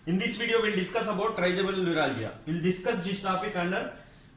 In this video, we'll discuss about trigeminal neuralgia. We'll discuss this topic under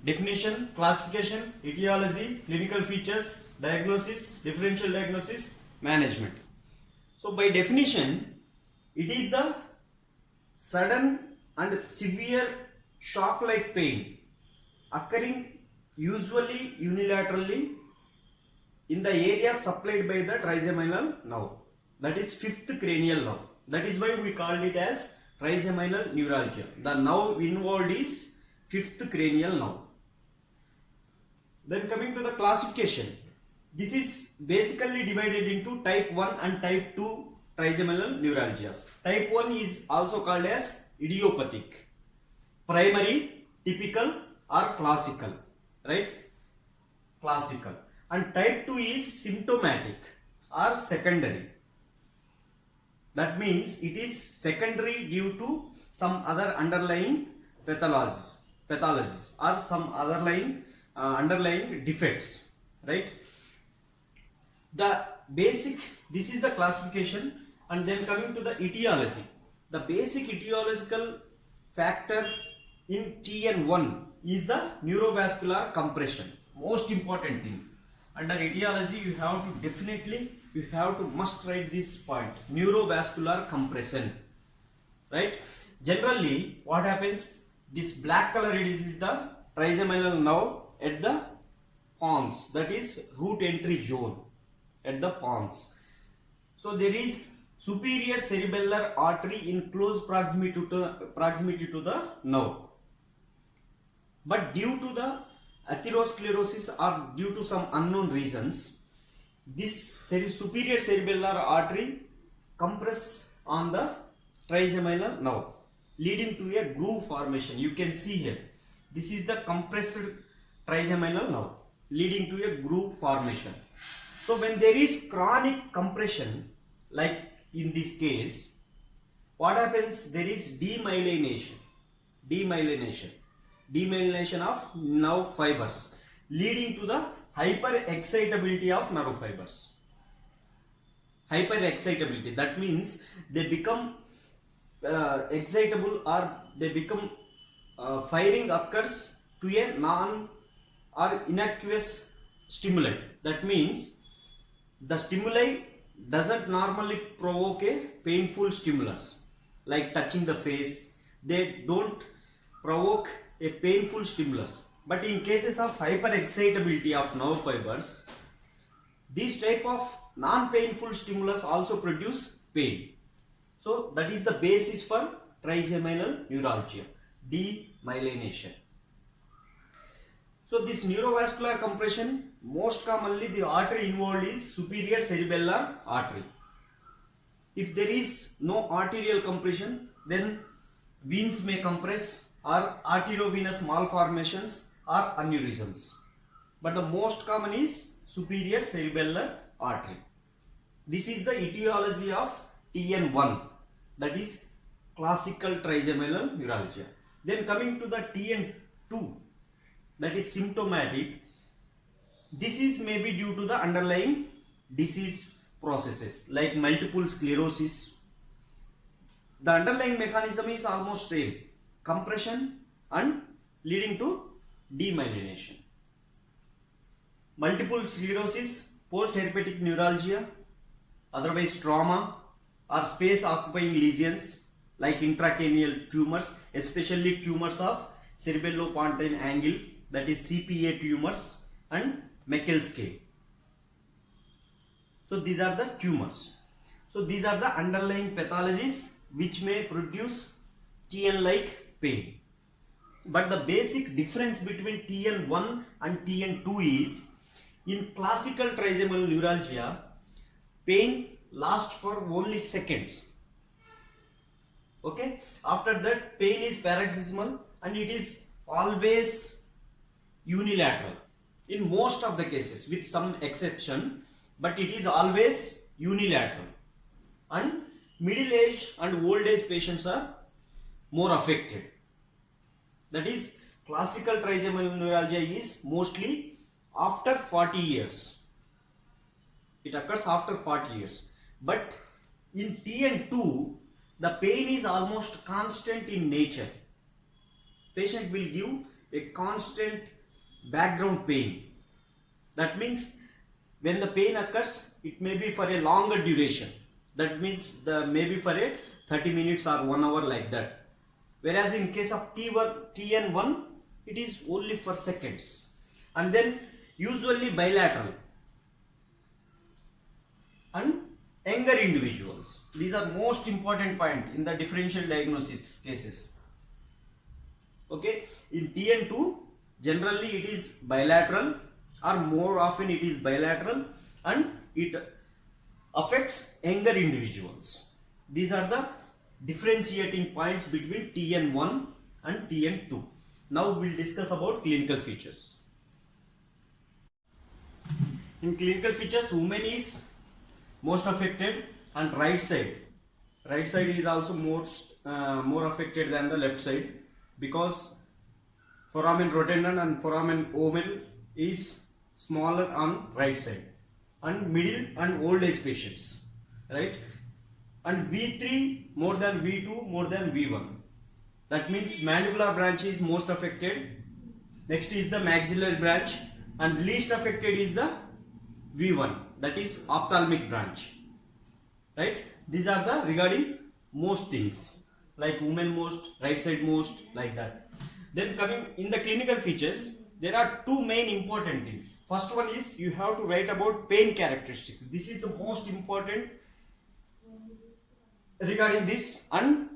definition, classification, etiology, clinical features, diagnosis, differential diagnosis, management. So, by definition, it is the sudden and severe shock-like pain occurring usually unilaterally in the area supplied by the trigeminal nerve. That is fifth cranial nerve. That is why we called it as trigeminal neuralgia. The nerve involved is fifth cranial nerve. Then coming to the classification. This is basically divided into type 1 and type 2 trigeminal neuralgias. Type 1 is also called as idiopathic, primary, typical or classical, right? Classical. And type 2 is symptomatic or secondary. That means it is secondary due to some other underlying pathologies or some underlying defects, right? This is the classification, and then coming to the etiology. The basic etiological factor in TN1 is the neurovascular compression. Most important thing. Under etiology, you must write this point, neurovascular compression, right? Generally, what happens, this black color it is the trigeminal nerve at the pons, that is root entry zone at the pons. So there is superior cerebellar artery in close proximity to the nerve, but due to the atherosclerosis or due to some unknown reasons, this superior cerebellar artery compress on the trigeminal nerve, leading to a groove formation. You can see here, this is the compressed trigeminal nerve leading to a groove formation. So when there is chronic compression, like in this case, what happens, there is demyelination of nerve fibers, leading to the hyperexcitability of nerve fibers. Hyperexcitability, that means they become excitable, or they become firing occurs to a non or innocuous stimuli. That means the stimuli doesn't normally provoke a painful stimulus like touching the face. They don't provoke a painful stimulus, but in cases of hyperexcitability of nerve fibers, this type of non-painful stimulus also produce pain. So that is the basis for trigeminal neuralgia, demyelination. So this neurovascular compression, most commonly the artery involved is superior cerebellar artery. If there is no arterial compression, then veins may compress, or arteriovenous malformations or aneurysms. But the most common is superior cerebellar artery. This is the etiology of TN1, that is classical trigeminal neuralgia. Then coming to the TN2, that is symptomatic. This is maybe due to the underlying disease processes like multiple sclerosis. The underlying mechanism is almost same, compression and leading to demyelination. Multiple sclerosis, post-herpetic neuralgia, otherwise trauma, or space occupying lesions like intracranial tumors, especially tumors of cerebellopontine angle, that is CPA tumors, and Meckel scale. So these are the tumors. So these are the underlying pathologies which may produce TN-like pain. But the basic difference between TN1 and TN2 is, in classical trigeminal neuralgia, pain lasts for only seconds. Okay, after that pain is paroxysmal and it is always unilateral in most of the cases, with some exception, but it is always unilateral. And middle age and old age patients are more affected. That is, classical trigeminal neuralgia is mostly after 40 years. It occurs after 40 years. But in TN2, the pain is almost constant in nature. Patient will give a constant background pain. That means when the pain occurs, it may be for a longer duration. That means the maybe for a 30 minutes or 1 hour like that. Whereas in case of TN1, it is only for seconds. And then usually bilateral and younger individuals. These are most important point in the differential diagnosis cases. Okay, in TN2 generally it is bilateral, or more often it is bilateral, and it affects younger individuals. These are the differentiating points between TN1 and TN2. Now we will discuss about clinical features. In clinical features, women is most affected, and right side is also more affected than the left side, because foramen rotundum and foramen ovale is smaller on right side, and middle and old age patients, right? And V3 more than V2 more than V1. That means mandibular branch is most affected. Next is the maxillary branch, and least affected is the V1, that is ophthalmic branch, right? These are the regarding most things, like women most, right side most, like that. Then coming in the clinical features, there are two main important things. First one is you have to write about pain characteristics. This is the most important regarding this, and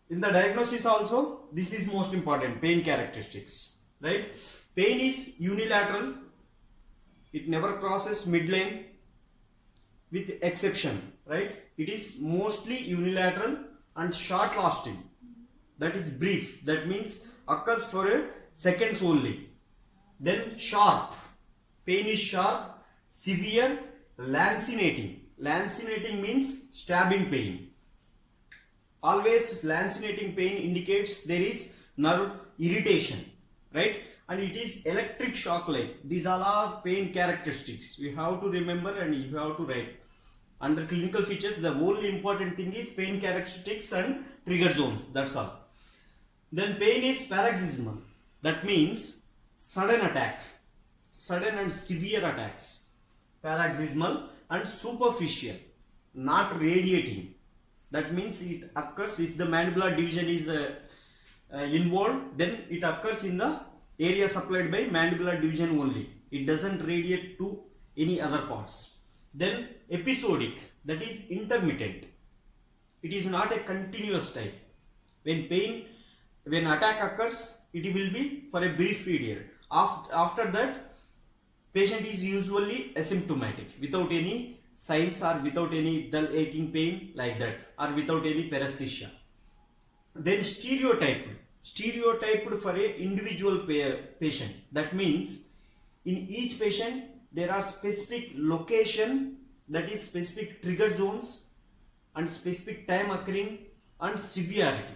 in the diagnosis also this is most important, pain characteristics, right? Pain is unilateral, it never crosses midline with exception, right? It is mostly unilateral and short lasting, that is brief, that means occurs for a seconds only. Then sharp, pain is sharp, severe, lancinating. Lancinating means stabbing pain. Always lancinating pain indicates there is nerve irritation, right? And it is electric shock like. These all are pain characteristics. You have to remember and you have to write. Under clinical features, the only important thing is pain characteristics and trigger zones. That's all. Then pain is paroxysmal. That means sudden attack, sudden and severe attacks. Paroxysmal and superficial, not radiating. That means it occurs if the mandibular division is involved, then it occurs in the area supplied by mandibular division only. It doesn't radiate to any other parts. Then episodic, that is intermittent. It is not a continuous type. When attack occurs, it will be for a brief period. After that, patient is usually asymptomatic, without any signs or without any dull aching pain like that, or without any paresthesia. Then stereotyped for a individual patient. That means in each patient there are specific location, that is specific trigger zones and specific time occurring and severity,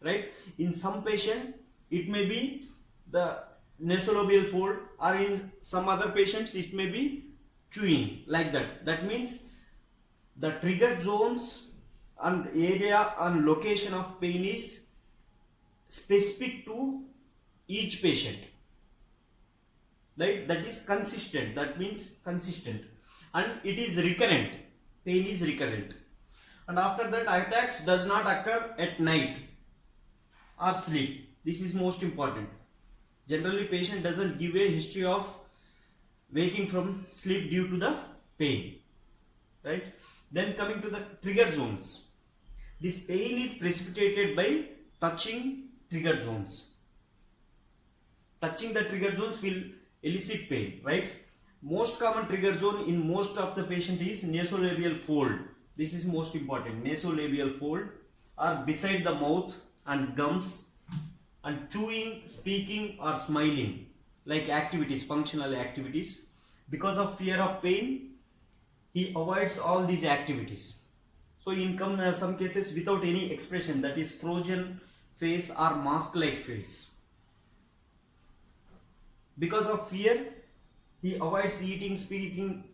right? In some patient it may be the nasolabial fold, or in some other patients it may be chewing, like that. That means the trigger zones and area and location of pain is specific to each patient, right? That is consistent, that means consistent, and it is recurrent. Pain is recurrent. And after that, attacks does not occur at night or sleep. This is most important. Generally patient doesn't give a history of waking from sleep due to the pain, right? Then coming to the trigger zones, this pain is precipitated by touching trigger zones. Touching the trigger zones will elicit pain, right? Most common trigger zone in most of the patient is nasolabial fold. This is most important, nasolabial fold, or beside the mouth and gums, and chewing, speaking or smiling, like activities, functional activities. Because of fear of pain, he avoids all these activities. So in some cases without any expression, that is frozen face or mask like face. Because of fear, he avoids eating, speaking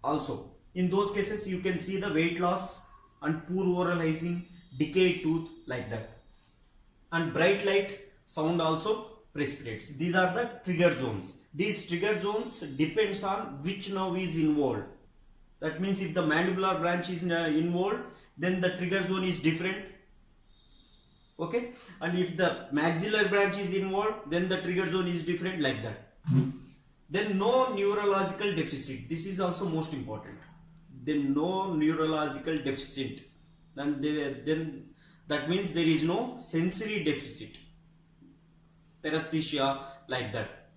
also. In those cases you can see the weight loss and poor oral hygiene, decayed tooth, like that. And bright light sound also precipitates. These are the trigger zones. These trigger zones depends on which nerve is involved. That means if the mandibular branch is involved, then the trigger zone is different. Okay, and if the maxillary branch is involved, then the trigger zone is different, like that. Then no neurological deficit. This is also most important. Then no neurological deficit. Then that means there is no sensory deficit, paresthesia, like that.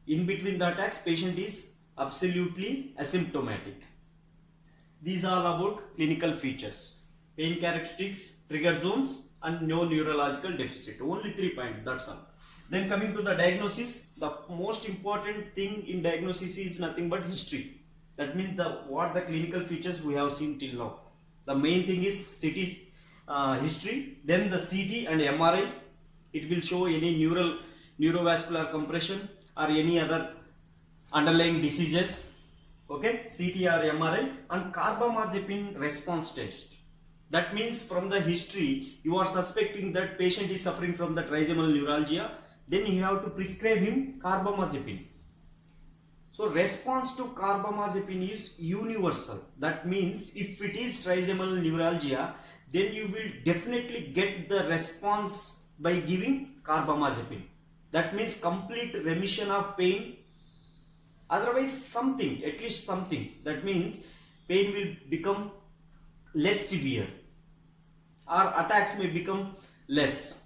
In between the attacks, patient is absolutely asymptomatic. These are about clinical features: pain characteristics, trigger zones, and no neurological deficit. Only 3 points, that's all. Then coming to the diagnosis, the most important thing in diagnosis is nothing but history. That means what the clinical features we have seen till now. The main thing is CT history, then the CT and MRI. It will show any neurovascular compression or any other underlying diseases. Okay, CT or MRI, and carbamazepine response test. That means from the history you are suspecting that patient is suffering from the trigeminal neuralgia, then you have to prescribe him carbamazepine. So response to carbamazepine is universal. That means if it is trigeminal neuralgia, then you will definitely get the response by giving carbamazepine. That means complete remission of pain. Otherwise something, at least something. That means pain will become less severe or attacks may become less.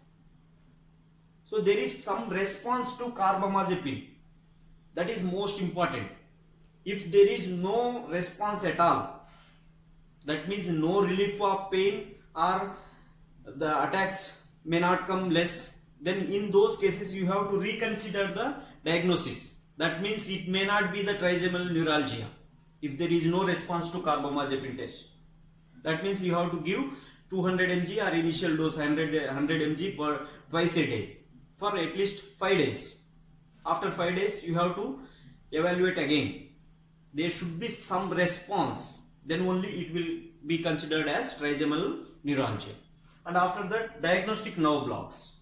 So there is some response to carbamazepine. That is most important. If there is no response at all, that means no relief of pain or the attacks may not come less, then in those cases you have to reconsider the diagnosis. That means it may not be the trigeminal neuralgia if there is no response to carbamazepine test. That means you have to give 200 mg or initial dose 100 mg per twice a day for at least 5 days. After 5 days you have to evaluate again. There should be some response, then only it will be considered as trigeminal neuralgia. And after that, diagnostic nerve blocks.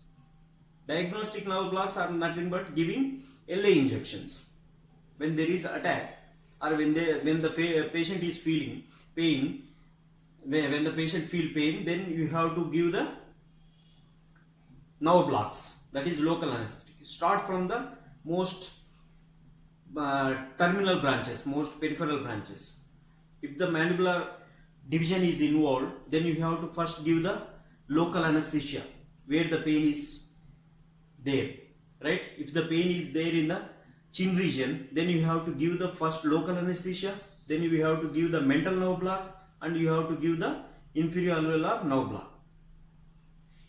Diagnostic nerve blocks are nothing but giving LA injections when there is attack or when the patient is feeling pain. When the patient feel pain, then you have to give the nerve blocks, that is local anesthetic. Start from the most terminal branches, most peripheral branches. If the mandibular division is involved, then you have to first give the local anesthesia where the pain is there, right? If the pain is there in the chin region, then you have to give the first local anesthesia, then you have to give the mental nerve block, and you have to give the inferior alveolar nerve block.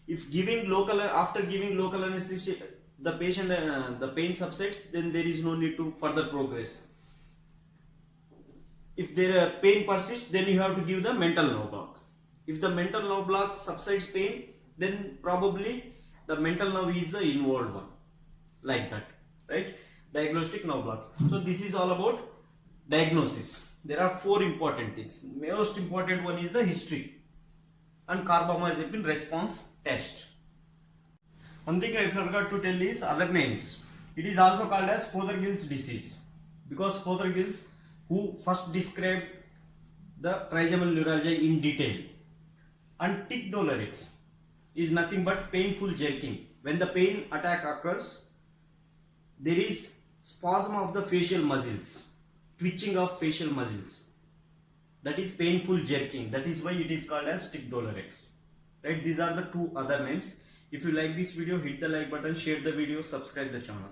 If giving after giving local anesthesia, the patient the pain subsides, then there is no need to further progress. If the pain persists, then you have to give the mental nerve block. If the mental nerve block subsides pain, then probably the mental nerve is the involved one, like that, right? Diagnostic nerve blocks. So this is all about diagnosis. There are 4 important things. Most important one is the history and carbamazepine response test. One thing I forgot to tell is other names. It is also called as Fothergill's disease because Fothergill's who first described the trigeminal neuralgia in detail. And tic douloureux is nothing but painful jerking. When the pain attack occurs, there is spasm of the facial muscles, twitching of facial muscles. That is painful jerking. That is why it is called as tic douloureux. Right? These are the 2 other names. If you like this video, hit the like button, share the video, subscribe the channel.